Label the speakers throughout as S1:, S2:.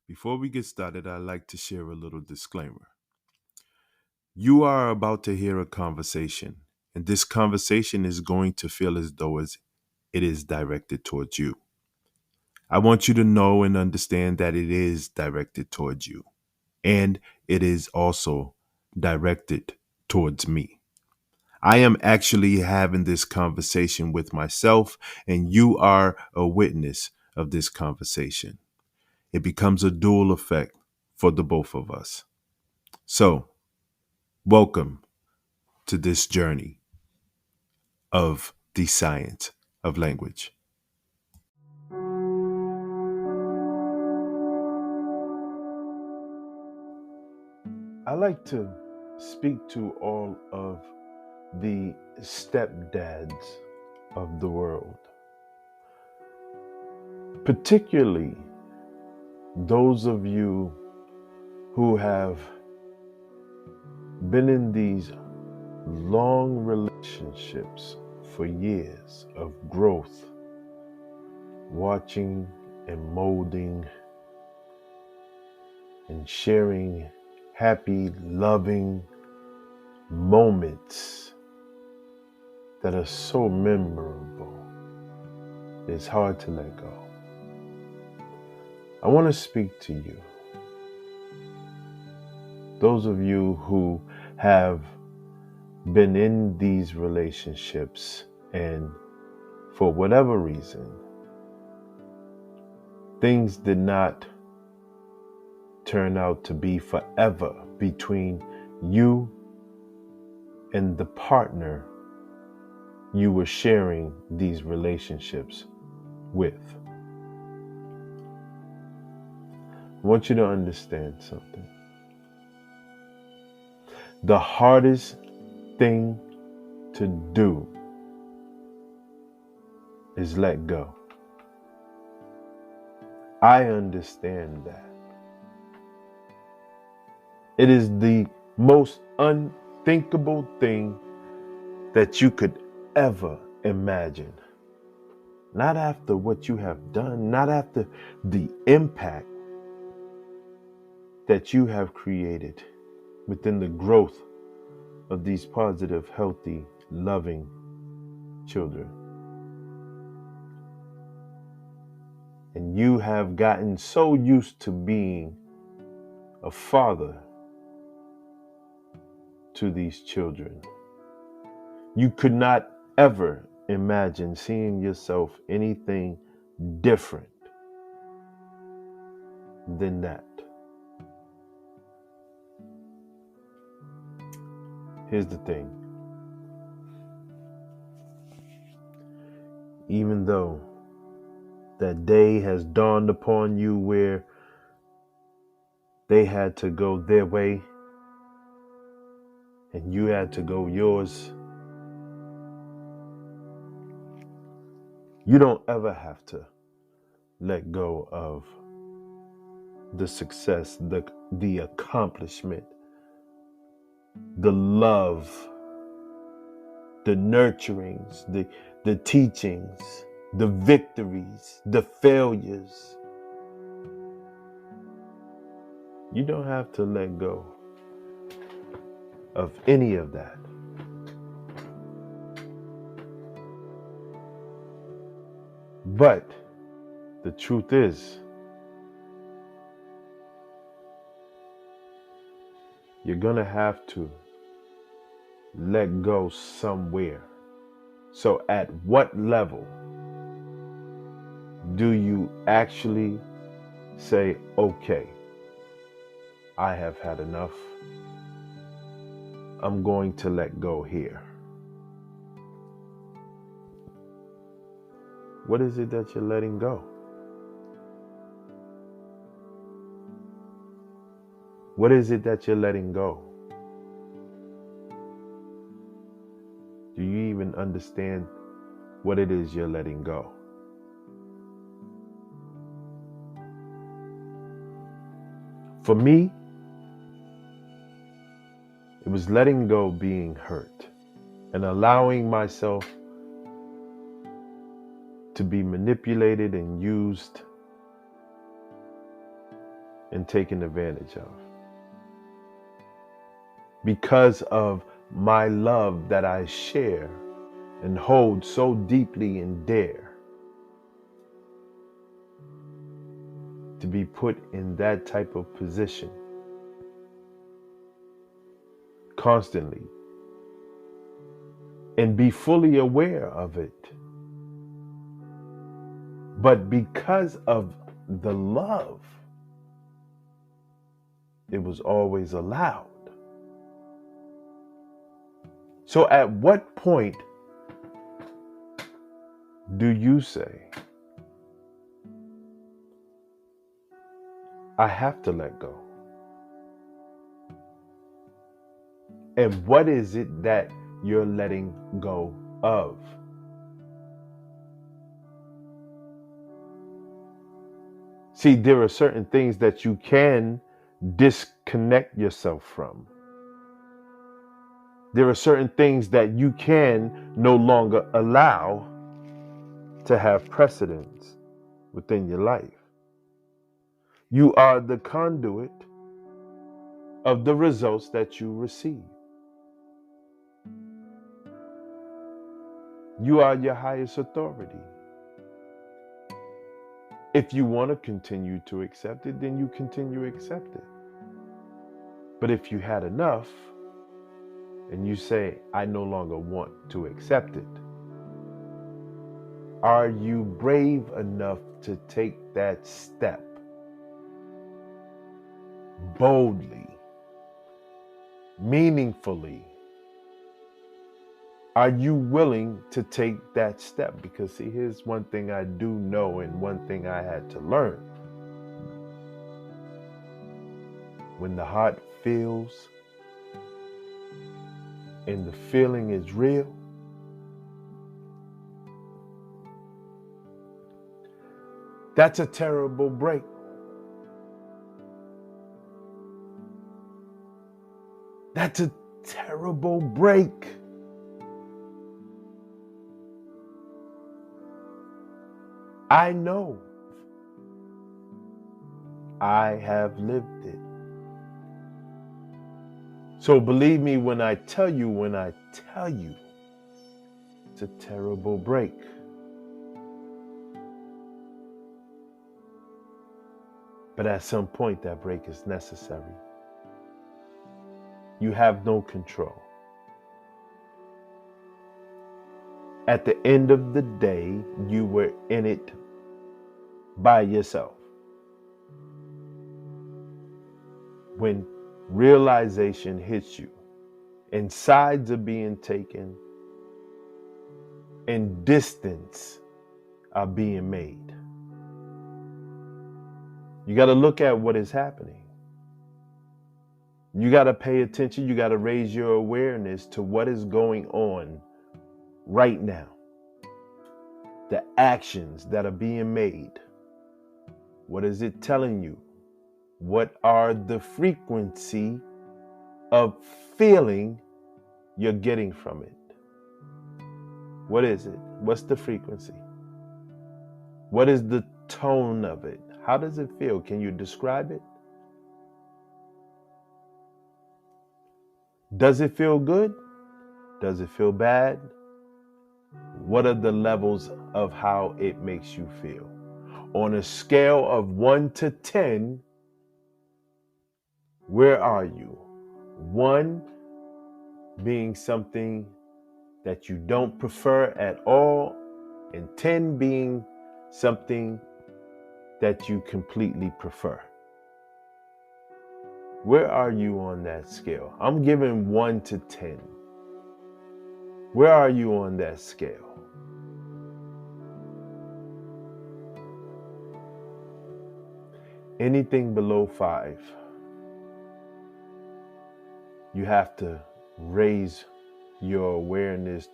S1: Before we get started, I'd like to share a little disclaimer. You are about to hear a conversation, and this conversation is going to feel as though it is directed towards you. I want you to know and understand that it is directed towards you, and it is also directed towards me. I am actually having this conversation with myself, and you are a witness of this conversation. It becomes a dual effect for the both of us. So, welcome to this journey of the science of language. I like to speak to all of the stepdads of the world, particularly those of you who have been in these long relationships for years of growth, watching and molding and sharing happy, loving moments that are so memorable. It's hard to let go. I want to speak to you. Those of you who have been in these relationships and for whatever reason, things did not turn out to be forever between you and the partner you were sharing these relationships with. I want you to understand something. The hardest thing to do is let go. I understand that. It is the most unthinkable thing that you could ever imagine. Not after what you have done, not after the impact that you have created within the growth of these positive, healthy, loving children. And you have gotten so used to being a father to these children. You could not ever imagine seeing yourself anything different than that. Here's the thing. Even though that day has dawned upon you where they had to go their way and you had to go yours, you don't ever have to let go of the success, the accomplishment, the love, the nurturings, the teachings, the victories, the failures. You don't have to let go of any of that. But the truth is, you're gonna have to let go somewhere. So at what level do you actually say, okay, I have had enough. I'm going to let go here. What is it that you're letting go? What is it that you're letting go? Do you even understand what it is you're letting go? For me, it was letting go being hurt and allowing myself to be manipulated and used and taken advantage of. Because of my love that I share and hold so deeply and dare to be put in that type of position constantly and be fully aware of it. But because of the love, it was always allowed. So at what point do you say, I have to let go? And what is it that you're letting go of? See, there are certain things that you can disconnect yourself from. There are certain things that you can no longer allow to have precedence within your life. You are the conduit of the results that you receive. You are your highest authority. If you want to continue to accept it, then you continue to accept it. But if you had enough and you say, I no longer want to accept it, are you brave enough to take that step boldly, meaningfully? Are you willing to take that step? Because see, here's one thing I do know and one thing I had to learn. When the heart feels and the feeling is real, that's a terrible break. That's a terrible break. I know. I have lived it. So believe me when I tell you, it's a terrible break. But at some point, that break is necessary. You have no control. At the end of the day, you were in it by yourself. When realization hits you and sides are being taken and distance are being made, you got to look at what is happening. You got to pay attention. You got to raise your awareness to what is going on right now. The actions that are being made. What is it telling you? What are the frequency of feeling you're getting from it? What is it? What's the frequency? What is the tone of it? How does it feel? Can you describe it? Does it feel good? Does it feel bad? What are the levels of how it makes you feel? On a scale of 1 to 10, where are you? 1 being something that you don't prefer at all, and 10 being something that you completely prefer. Where are you on that scale? I'm giving 1 to 10. Where are you on that scale? Anything below 5, you have to raise your awareness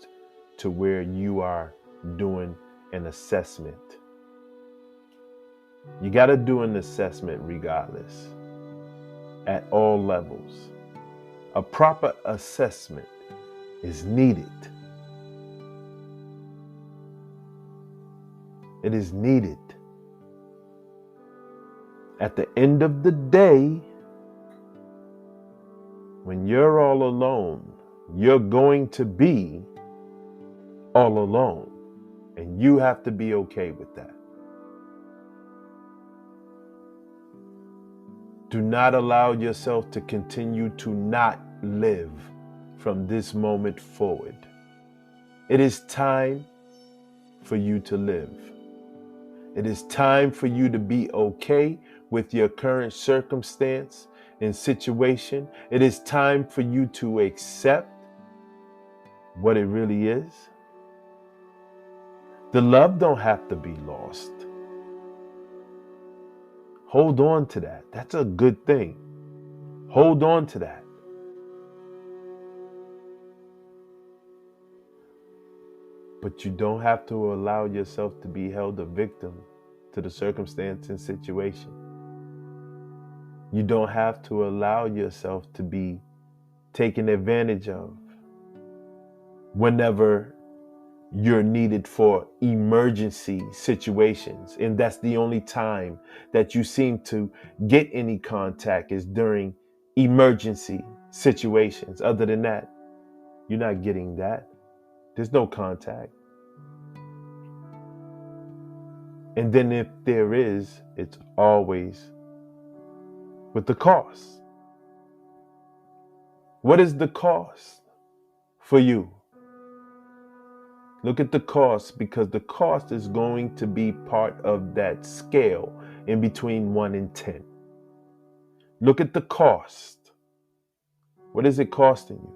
S1: to where you are doing an assessment. You got to do an assessment regardless, at all levels. A proper assessment is needed. It is needed. At the end of the day, when you're all alone, you're going to be all alone. And you have to be okay with that. Do not allow yourself to continue to not live from this moment forward. It is time for you to live. It is time for you to be okay with your current circumstance and situation. It is time for you to accept what it really is. The love don't have to be lost. Hold on to that. That's a good thing. Hold on to that. But you don't have to allow yourself to be held a victim to the circumstance and situation. You don't have to allow yourself to be taken advantage of whenever you're needed for emergency situations. And that's the only time that you seem to get any contact is during emergency situations. Other than that, you're not getting that. There's no contact. And then if there is, it's always with the cost. What is the cost for you? Look at the cost, because the cost is going to be part of that scale in between 1 and 10. Look at the cost. What is it costing you?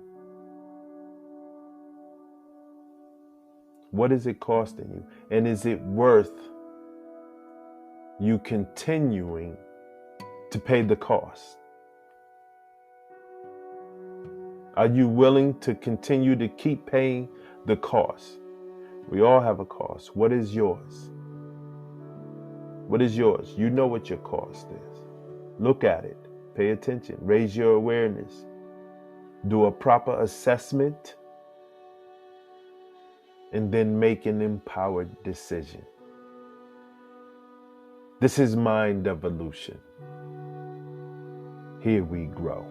S1: What is it costing you? And is it worth you continuing to pay the cost? Are you willing to continue to keep paying the cost? We all have a cost. What is yours? What is yours? You know what your cost is. Look at it. Pay attention. Raise your awareness. Do a proper assessment. And then make an empowered decision. This is mind evolution. Here we grow.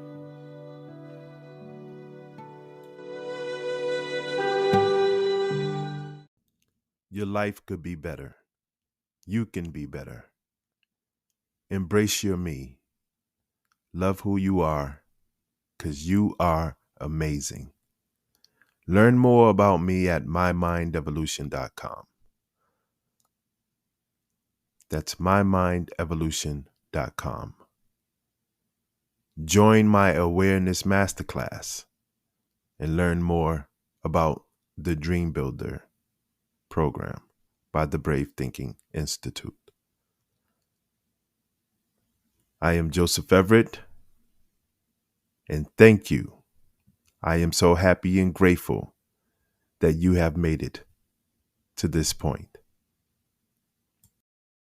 S1: Your life could be better. You can be better. Embrace your me. Love who you are, because you are amazing. Learn more about me at mymindevolution.com. That's mymindevolution.com. Join my awareness masterclass and learn more about the Dream Builder program by the Brave Thinking Institute. I am Joseph Everett, and thank you. I am so happy and grateful that you have made it to this point.